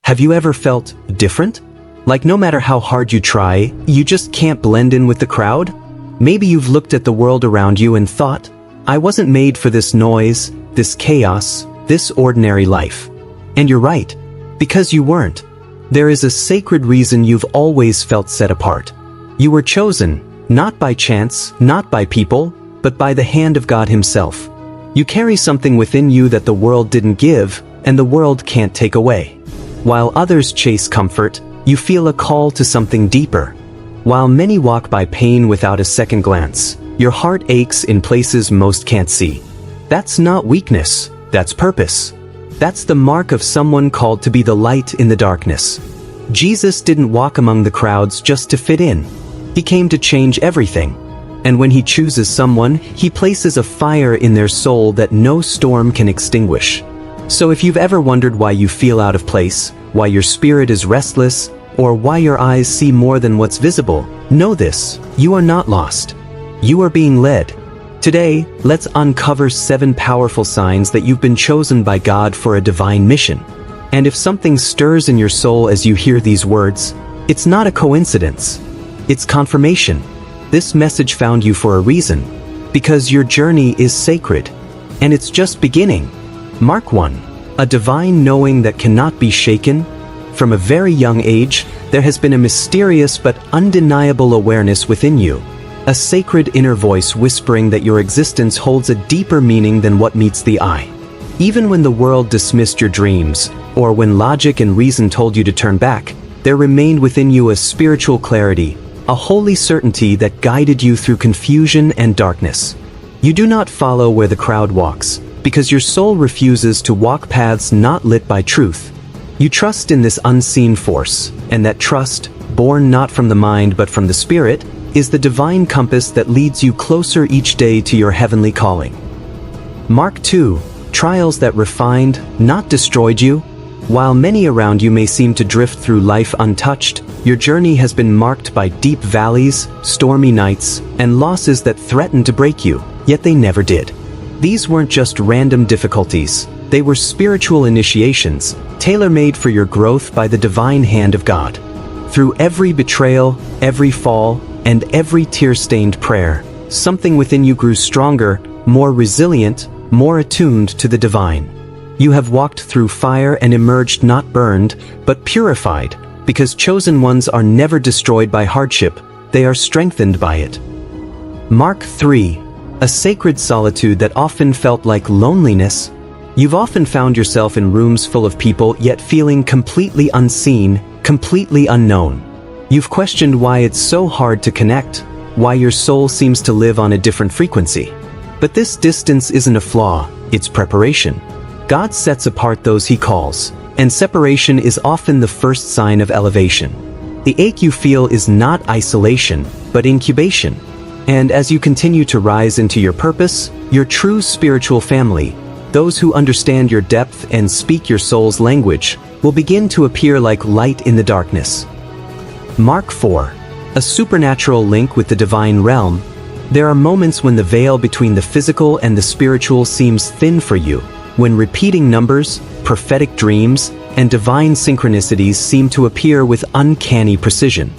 Have you ever felt different? Like no matter how hard you try, you just can't blend in with the crowd? Maybe you've looked at the world around you and thought, I wasn't made for this noise, this chaos, this ordinary life. And you're right, because you weren't. There is a sacred reason you've always felt set apart. You were chosen, not by chance, not by people, but by the hand of God Himself. You carry something within you that the world didn't give, and the world can't take away. While others chase comfort, you feel a call to something deeper. While many walk by pain without a second glance, your heart aches in places most can't see. That's not weakness, that's purpose. That's the mark of someone called to be the light in the darkness. Jesus didn't walk among the crowds just to fit in. He came to change everything. And when He chooses someone, He places a fire in their soul that no storm can extinguish. So if you've ever wondered why you feel out of place, why your spirit is restless, or why your eyes see more than what's visible, know this: you are not lost. You are being led. Today, let's uncover 7 powerful signs that you've been chosen by God for a divine mission. And if something stirs in your soul as you hear these words, it's not a coincidence. It's confirmation. This message found you for a reason, because your journey is sacred, and it's just beginning. Mark 1. A divine knowing that cannot be shaken. From a very young age, there has been a mysterious but undeniable awareness within you. A sacred inner voice whispering that your existence holds a deeper meaning than what meets the eye. Even when the world dismissed your dreams, or when logic and reason told you to turn back, there remained within you a spiritual clarity, a holy certainty that guided you through confusion and darkness. You do not follow where the crowd walks, because your soul refuses to walk paths not lit by truth. You trust in this unseen force, and that trust, born not from the mind but from the Spirit, is the divine compass that leads you closer each day to your heavenly calling. Mark 2. Trials that refined, not destroyed you. While many around you may seem to drift through life untouched, your journey has been marked by deep valleys, stormy nights, and losses that threatened to break you, yet they never did. These weren't just random difficulties, they were spiritual initiations, tailor-made for your growth by the divine hand of God. Through every betrayal, every fall, and every tear-stained prayer, something within you grew stronger, more resilient, more attuned to the divine. You have walked through fire and emerged not burned, but purified, because chosen ones are never destroyed by hardship, they are strengthened by it. Mark 3. A sacred solitude that often felt like loneliness. You've often found yourself in rooms full of people yet feeling completely unseen, completely unknown. You've questioned why it's so hard to connect, why your soul seems to live on a different frequency. But this distance isn't a flaw, it's preparation. God sets apart those He calls, and separation is often the first sign of elevation. The ache you feel is not isolation, but incubation. And as you continue to rise into your purpose, your true spiritual family, those who understand your depth and speak your soul's language, will begin to appear like light in the darkness. Mark 4. A supernatural link with the divine realm. There are moments when the veil between the physical and the spiritual seems thin for you, when repeating numbers, prophetic dreams, and divine synchronicities seem to appear with uncanny precision.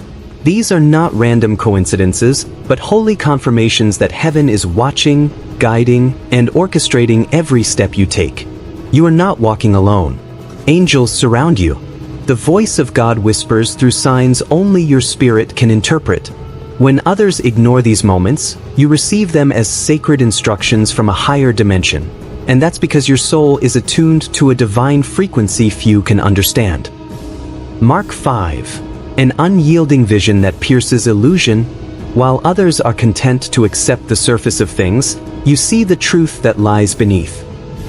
These are not random coincidences, but holy confirmations that heaven is watching, guiding, and orchestrating every step you take. You are not walking alone. Angels surround you. The voice of God whispers through signs only your spirit can interpret. When others ignore these moments, you receive them as sacred instructions from a higher dimension. And that's because your soul is attuned to a divine frequency few can understand. Mark 5. An unyielding vision that pierces illusion. While others are content to accept the surface of things, you see the truth that lies beneath.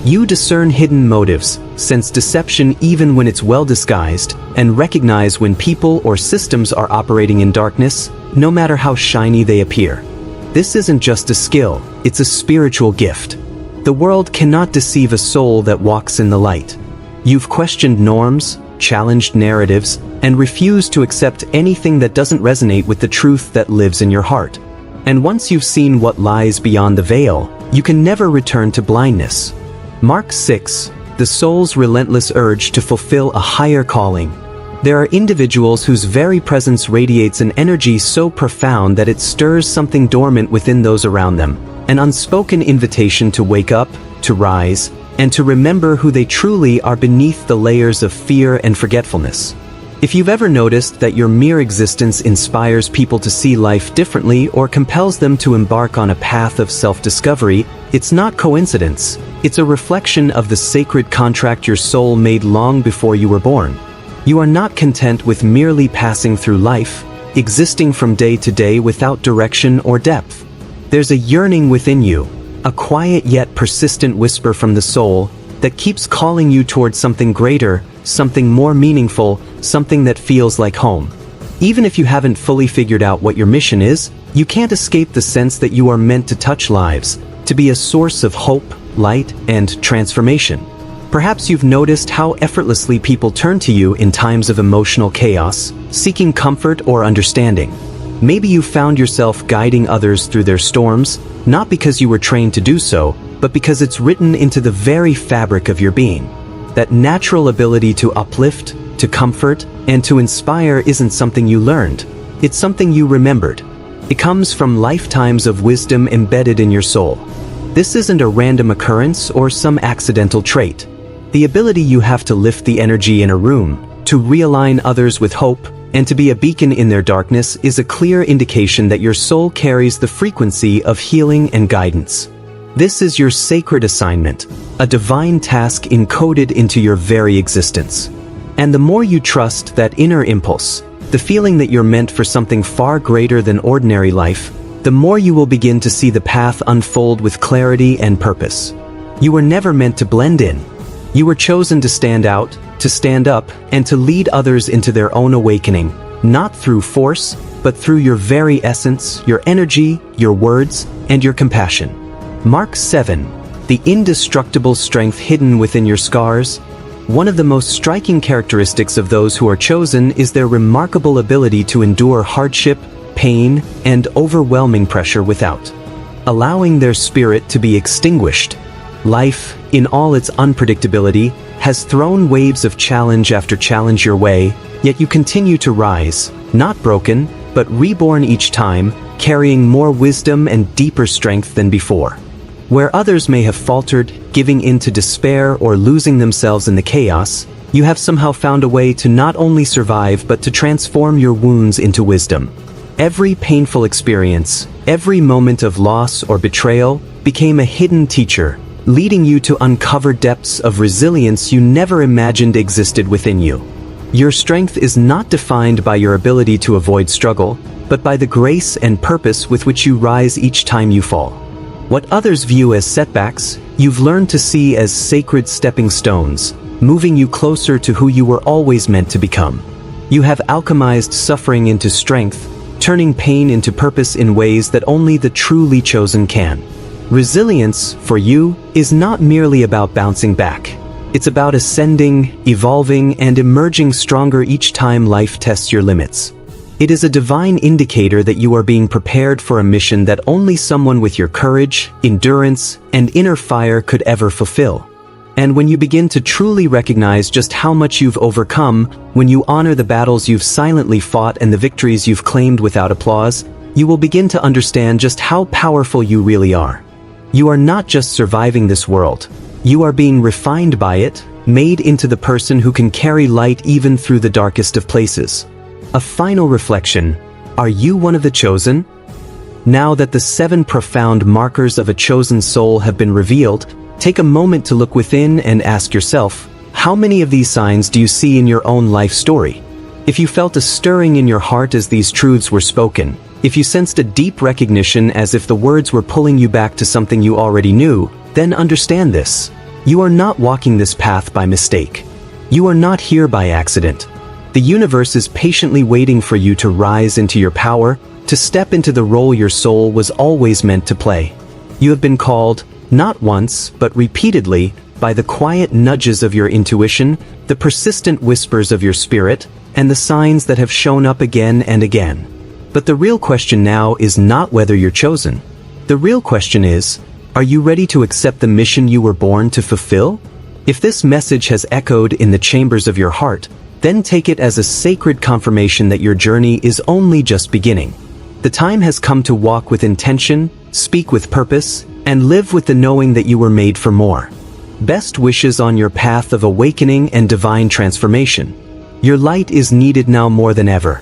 You discern hidden motives, sense deception even when it's well disguised, and recognize when people or systems are operating in darkness, no matter how shiny they appear. This isn't just a skill, it's a spiritual gift. The world cannot deceive a soul that walks in the light. You've questioned norms, challenged narratives, and refused to accept anything that doesn't resonate with the truth that lives in your heart. And once you've seen what lies beyond the veil, you can never return to blindness. Mark 6. the soul's relentless urge to fulfill a higher calling. There are individuals whose very presence radiates an energy so profound that it stirs something dormant within those around them, an unspoken invitation to wake up, to rise, and to remember who they truly are beneath the layers of fear and forgetfulness. If you've ever noticed that your mere existence inspires people to see life differently or compels them to embark on a path of self-discovery, it's not coincidence. It's a reflection of the sacred contract your soul made long before you were born. You are not content with merely passing through life, existing from day to day without direction or depth. There's a yearning within you, a quiet yet persistent whisper from the soul that keeps calling you towards something greater, something more meaningful, something that feels like home. Even if you haven't fully figured out what your mission is, you can't escape the sense that you are meant to touch lives, to be a source of hope, light, and transformation. Perhaps you've noticed how effortlessly people turn to you in times of emotional chaos, seeking comfort or understanding. Maybe you found yourself guiding others through their storms, not because you were trained to do so, but because it's written into the very fabric of your being. That natural ability to uplift, to comfort, and to inspire isn't something you learned. It's something you remembered. It comes from lifetimes of wisdom embedded in your soul. This isn't a random occurrence or some accidental trait. The ability you have to lift the energy in a room, to realign others with hope, and to be a beacon in their darkness is a clear indication that your soul carries the frequency of healing and guidance. This is your sacred assignment, a divine task encoded into your very existence. And the more you trust that inner impulse, the feeling that you're meant for something far greater than ordinary life, the more you will begin to see the path unfold with clarity and purpose. You were never meant to blend in. You were chosen to stand out, to stand up, and to lead others into their own awakening, not through force, but through your very essence, your energy, your words, and your compassion. Mark 7, the indestructible strength hidden within your scars. One of the most striking characteristics of those who are chosen is their remarkable ability to endure hardship, pain, and overwhelming pressure without allowing their spirit to be extinguished. Life, in all its unpredictability, has thrown waves of challenge after challenge your way, yet you continue to rise, not broken, but reborn each time, carrying more wisdom and deeper strength than before. Where others may have faltered, giving in to despair or losing themselves in the chaos, you have somehow found a way to not only survive but to transform your wounds into wisdom. Every painful experience, every moment of loss or betrayal became a hidden teacher, leading you to uncover depths of resilience you never imagined existed within you. Your strength is not defined by your ability to avoid struggle, but by the grace and purpose with which you rise each time you fall. What others view as setbacks, you've learned to see as sacred stepping stones, moving you closer to who you were always meant to become. You have alchemized suffering into strength, turning pain into purpose in ways that only the truly chosen can. Resilience, for you, is not merely about bouncing back. It's about ascending, evolving, and emerging stronger each time life tests your limits. It is a divine indicator that you are being prepared for a mission that only someone with your courage, endurance, and inner fire could ever fulfill. And when you begin to truly recognize just how much you've overcome, when you honor the battles you've silently fought and the victories you've claimed without applause, you will begin to understand just how powerful you really are. You are not just surviving this world. You are being refined by it, made into the person who can carry light even through the darkest of places. A final reflection: are you one of the chosen? Now that the 7 profound markers of a chosen soul have been revealed, take a moment to look within and ask yourself, how many of these signs do you see in your own life story? If you felt a stirring in your heart as these truths were spoken, if you sensed a deep recognition as if the words were pulling you back to something you already knew, then understand this. You are not walking this path by mistake. You are not here by accident. The universe is patiently waiting for you to rise into your power, to step into the role your soul was always meant to play. You have been called, not once, but repeatedly, by the quiet nudges of your intuition, the persistent whispers of your spirit, and the signs that have shown up again and again. But the real question now is not whether you're chosen. The real question is, are you ready to accept the mission you were born to fulfill? If this message has echoed in the chambers of your heart, then take it as a sacred confirmation that your journey is only just beginning. The time has come to walk with intention, speak with purpose, and live with the knowing that you were made for more. Best wishes on your path of awakening and divine transformation. Your light is needed now more than ever.